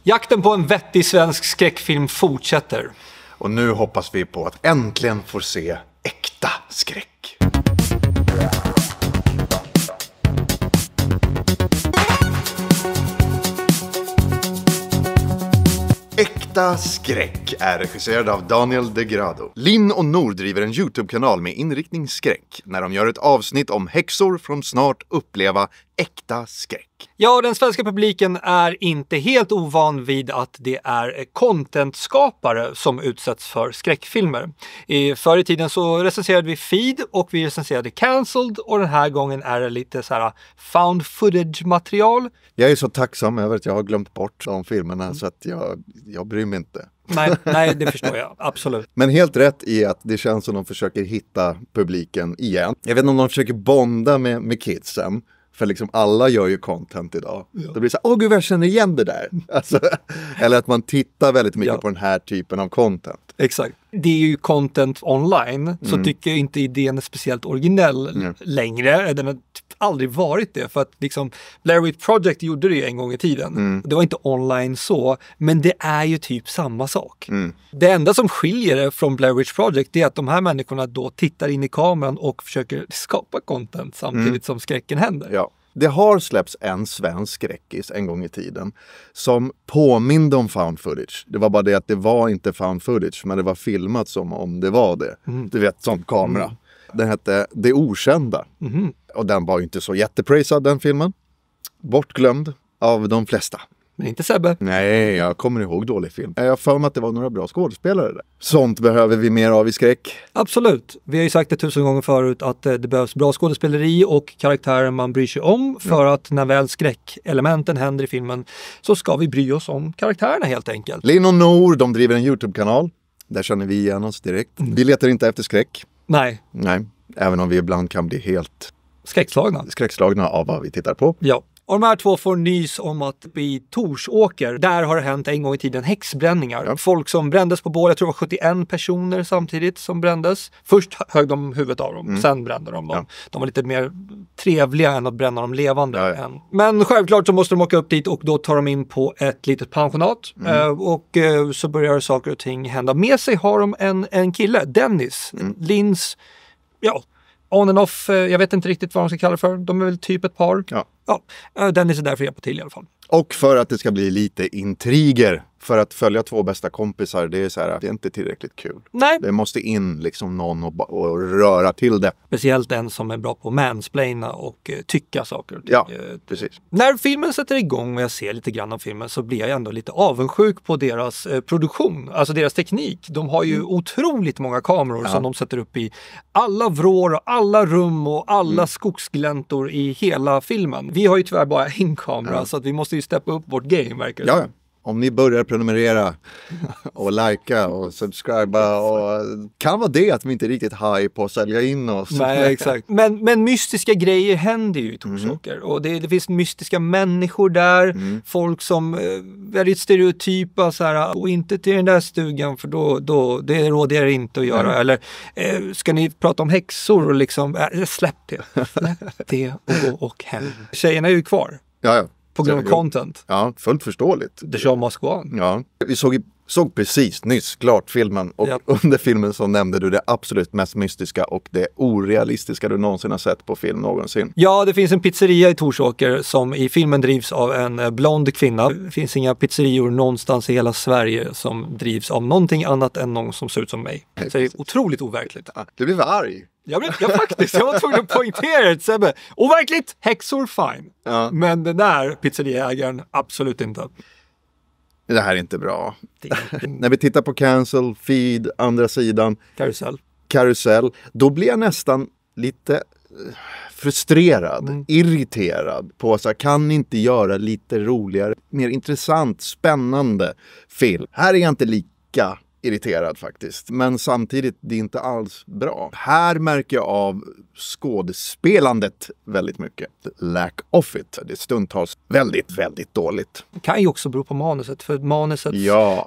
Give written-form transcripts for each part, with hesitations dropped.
Jakten på en vettig svensk skräckfilm fortsätter. Och nu hoppas vi på att äntligen få se äkta skräck. Äkta skräck är regisserad av Daniel De Grado. Linn och Nor driver en YouTube-kanal med inriktning skräck när de gör ett avsnitt om häxor från snart uppleva äkta skräck. Ja, den svenska publiken är inte helt ovan vid att det är contentskapare som utsätts för skräckfilmer. Förr i tiden så recenserade vi Feed och vi recenserade Cancelled, och den här gången är det lite så här found footage-material. Jag är så tacksam över att jag har glömt bort de filmerna så att jag bryr mig inte. Nej, det förstår jag. Absolut. Men helt rätt i att det känns som de försöker hitta publiken igen. Jag vet inte om de försöker bonda med kidsen. För liksom alla gör ju content idag. Ja. Då blir det så här, åh gud, jag känner igen det där. Alltså, eller att man tittar väldigt mycket på den här typen av content. Exakt. Det är ju content online, så tycker jag inte idén är speciellt originell längre. Den har typ aldrig varit det, för att liksom Blair Witch Project gjorde det ju en gång i tiden. Det var inte online så, men det är ju typ samma sak. Det enda som skiljer det från Blair Witch Project är att de här människorna då tittar in i kameran och försöker skapa content samtidigt som skräcken händer. Ja. Det har släppts en svensk skräckis en gång i tiden som påminde om found footage. Det var bara det att det var inte found footage, men det var filmat som om det var det. Du vet, som kamera. Den hette Det Okända. Och den var ju inte så jätteprisad, den filmen. Bortglömd av de flesta. Men inte Sebbe. Nej, jag kommer ihåg dålig film. Jag har för mig att det var några bra skådespelare där. Sånt behöver vi mer av i skräck. Absolut. Vi har ju sagt det 1000 gånger förut att det behövs bra skådespeleri och karaktärer man bryr sig om, för att när väl skräckelementen händer i filmen så ska vi bry oss om karaktärerna helt enkelt. Linn och Nor, de driver en YouTube-kanal. Där känner vi igen oss direkt. Vi letar inte efter skräck. Nej, även om vi ibland kan bli helt skräckslagna av vad vi tittar på. Ja. Och de här två får nys om att i Torsåker, där har det hänt en gång i tiden häxbränningar. Ja. Folk som brändes på bål, jag tror det var 71 personer samtidigt som brändes. Först högg de huvudet av dem, sen brände de dem. Ja. De var lite mer trevliga än att bränna dem levande. Ja. Men självklart så måste de åka upp dit och då tar de in på ett litet pensionat. Och så börjar saker och ting hända. Med sig har de en kille, Dennis, Linns, on and off, jag vet inte riktigt vad de ska kalla det för. De är väl typ ett par. Ja, Dennis är där för att hjälpa till i alla fall. Och för att det ska bli lite intriger. För att följa två bästa kompisar, det är så här, det är inte tillräckligt kul. Nej. Det måste in liksom någon och röra till det. Speciellt en som är bra på mansplaina och tycka saker. Ja, precis. När filmen sätter igång och jag ser lite grann av filmen så blir jag ändå lite avundsjuk på deras produktion. Alltså deras teknik. De har ju otroligt många kameror som de sätter upp i alla vrår och alla rum och alla skogsgläntor i hela filmen. Vi har ju tyvärr bara en kamera så att vi måste ju steppa upp vårt game, verkar det. Ja. Om ni börjar prenumerera och likea och subscriba, och kan vara det att vi inte är riktigt high på att sälja in oss. Nej, exakt. Men mystiska grejer händer ju i Torsåker. Och det finns mystiska människor där. Folk som är väldigt stereotypa så här, och inte till den där stugan för då det råder jag inte att göra. Eller ska ni prata om häxor och liksom, släpp det. Släpp det och gå och hem. Tjejerna är ju kvar. Ja. På grund av content. Ja, fullt förståeligt. The show must go on. Ja, vi såg precis nyss klart filmen. Och under filmen så nämnde du det absolut mest mystiska och det orealistiska du någonsin har sett på film någonsin. Ja, det finns en pizzeria i Torsåker som i filmen drivs av en blond kvinna. Det finns inga pizzerior någonstans i hela Sverige som drivs av någonting annat än någon som ser ut som mig. Så det är otroligt overkligt. Du blir arg. Jag var tvungen att poängtera det, Sebbe. Overkligt, häxor fine. Ja. Men den där pizzeriaägaren, absolut inte. Det här är inte bra. När vi tittar på Cancel, Feed, andra sidan. Karusell. Då blir jag nästan lite frustrerad, irriterad på så här, kan ni inte göra lite roligare, mer intressant, spännande film. Här är jag inte lika irriterad faktiskt. Men samtidigt, det är inte alls bra. Här märker jag av skådespelandet väldigt mycket. Lack of it. Det är stundtals väldigt, väldigt dåligt. Det kan ju också bero på manuset. För manusets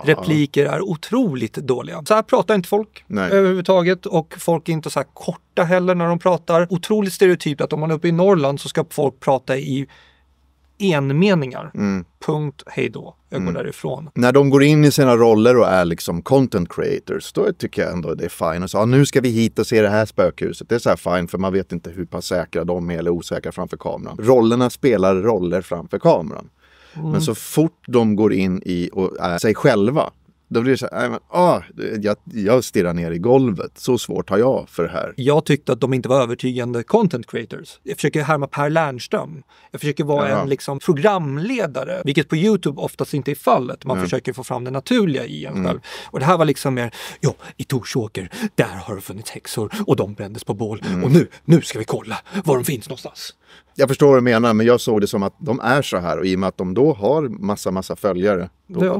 repliker är otroligt dåliga. Så här pratar inte folk överhuvudtaget. Och folk är inte så här korta heller när de pratar. Otroligt stereotypt att om man är uppe i Norrland så ska folk prata i enmeningar. Punkt, hej då. Jag går därifrån. När de går in i sina roller och är liksom content creators, då tycker jag ändå det är fine. Och så, nu ska vi hit och se det här spökhuset. Det är så här fine, för man vet inte hur pass säkra de är eller osäkra framför kameran. Rollerna spelar roller framför kameran. Men så fort de går in i och är sig själva, då blir det så här, jag stirrar ner i golvet. Så svårt har jag för det här. Jag tyckte att de inte var övertygande content creators. Jag försöker härma Per Lernström. Jag försöker vara en liksom programledare, vilket på YouTube oftast inte är fallet. Man försöker få fram det naturliga i en själv. Och det här var liksom mer, i Torsåker, där har det funnits häxor och de brändes på bål. Och nu ska vi kolla var de finns någonstans. Jag förstår vad du menar, men jag såg det som att de är så här, och i och med att de då har massa följare,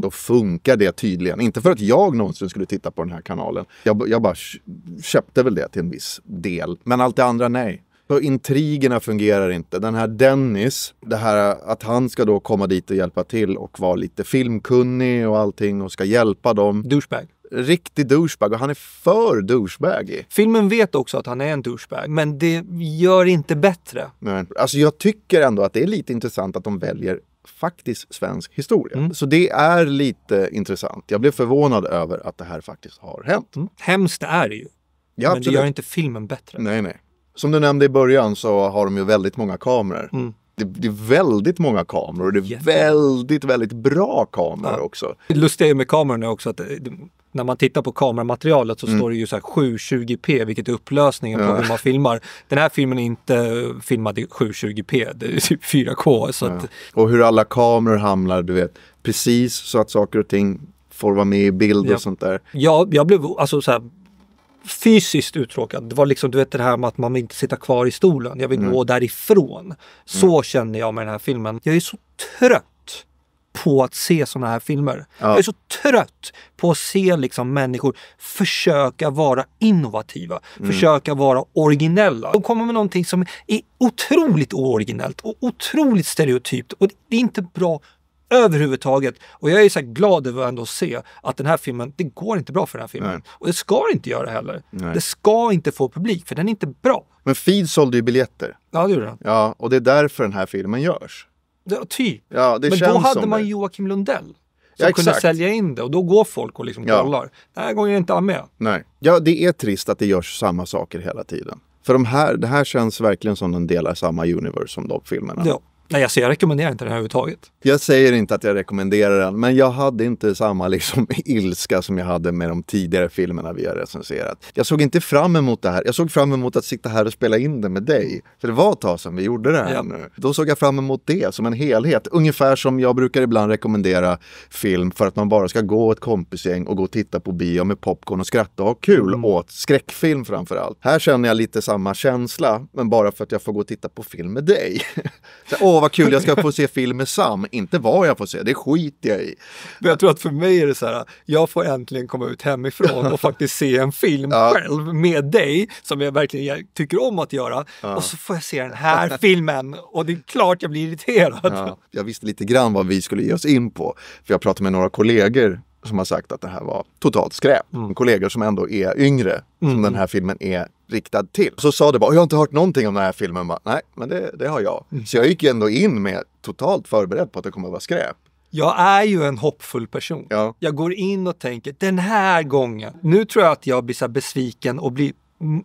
då funkar det tydligen. Inte för att jag någonsin skulle titta på den här kanalen. Jag bara köpte väl det till en viss del, men allt det andra nej. Så intrigerna fungerar inte. Den här Dennis, det här att han ska då komma dit och hjälpa till och vara lite filmkunnig och allting och ska hjälpa dem. Douchebag. Riktig douchebag, och han är för douchebagig. Filmen vet också att han är en douchebag, men det gör inte bättre. Nej. Alltså jag tycker ändå att det är lite intressant att de väljer faktiskt svensk historia. Så det är lite intressant. Jag blev förvånad över att det här faktiskt har hänt. Hemskt är det ju. Ja, men absolut. Det gör inte filmen bättre. Nej. Som du nämnde i början så har de ju väldigt många kameror. Det är väldigt många kameror och det är väldigt, väldigt bra kameror också. Det lustiga med kameran är också att när man tittar på kameramaterialet så står det ju så här 720p, vilket är upplösningen på hur man filmar. Den här filmen är inte filmad i 720p, det är typ 4K. Så att... Och hur alla kameror hamnar, du vet, precis så att saker och ting får vara med i bild och sånt där. Ja, jag blev alltså så här fysiskt uttråkad. Det var liksom, du vet, det här med att man vill inte sitta kvar i stolen. Jag vill gå därifrån. Så känner jag med den här filmen. Jag är så trött på att se såna här filmer. Jag är så trött på att se liksom människor försöka vara innovativa. Försöka vara originella. De kommer med någonting som är otroligt ooriginellt och otroligt stereotypt. Och det är inte bra överhuvudtaget. Och jag är så här glad över ändå att se att den här filmen, det går inte bra för den här filmen. Nej. Och det ska inte göra heller. Nej. Det ska inte få publik, för den är inte bra. Men Feed sålde ju biljetter. Ja, det gjorde den. Ja, och det är därför den här filmen görs. Ja, typ. Ja, det men känns då hade som man det. Joakim Lundell som kunde sälja in det. Och då går folk och liksom kollar. Den här gången är inte med. Nej. Ja, det är trist att det görs samma saker hela tiden. För det här känns verkligen som den delar samma universe som de filmerna. Ja. Nej, jag rekommenderar inte den här överhuvudtaget. Jag säger inte att jag rekommenderar den, men jag hade inte samma liksom ilska som jag hade med de tidigare filmerna vi har recenserat. Jag såg inte fram emot det här. Jag såg fram emot att sitta här och spela in det med dig. För det var ett tag sedan vi gjorde det här nu. Då såg jag fram emot det som en helhet. Ungefär som jag brukar ibland rekommendera film för att man bara ska gå ett kompisgäng och gå och titta på bio med popcorn och skratta och ha kul åt skräckfilm framförallt. Här känner jag lite samma känsla, men bara för att jag får gå och titta på film med dig. Vad kul, jag ska få se film med Sam. Inte vad jag får se, det skiter jag i. Men jag tror att för mig är det så här, jag får äntligen komma ut hemifrån och faktiskt se en film själv med dig, som jag verkligen tycker om att göra. Och så får jag se den här filmen och det är klart jag blir irriterad. Ja. Jag visste lite grann vad vi skulle ge oss in på. För jag pratade med några kollegor som har sagt att det här var totalt skräp. Kollegor som ändå är yngre, som den här filmen är riktad till. Så sa det bara, jag har inte hört någonting om den här filmen. Bara, nej, men det har jag. Så jag gick ändå in med totalt förberedd på att det kommer att vara skräp. Jag är ju en hoppfull person. Ja. Jag går in och tänker, den här gången. Nu tror jag att jag blir så besviken och blir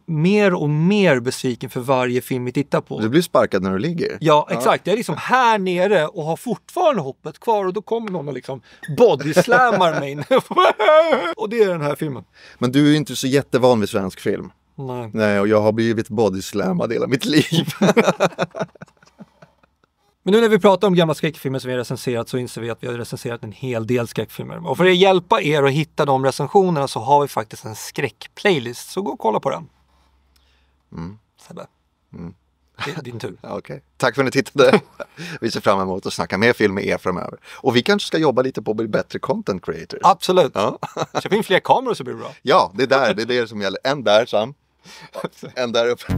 mer och mer besviken för varje film vi tittar på. Du blir sparkad när du ligger. Ja, exakt. Jag är liksom här nere och har fortfarande hoppet kvar och då kommer någon och liksom bodyslammar mig. Och det är den här filmen. Men du är inte så jättevan vid svensk film. Nej, och jag har blivit bodyslammad hela mitt liv. Men nu när vi pratar om gamla skräckfilmer som vi har recenserat, så inser vi att vi har recenserat en hel del skräckfilmer. Och för att hjälpa er att hitta de recensionerna så har vi faktiskt en skräckplaylist. Så gå och kolla på den. Sebbe. Det är din tur. Okej. Tack för att ni tittade. Vi ser fram emot att snacka mer film med er framöver. Och vi kanske ska jobba lite på att bli bättre content creators. Absolut. Ja. Köp in fler kameror så blir det bra. Ja, det är det som gäller. En där, Sam. En där uppe.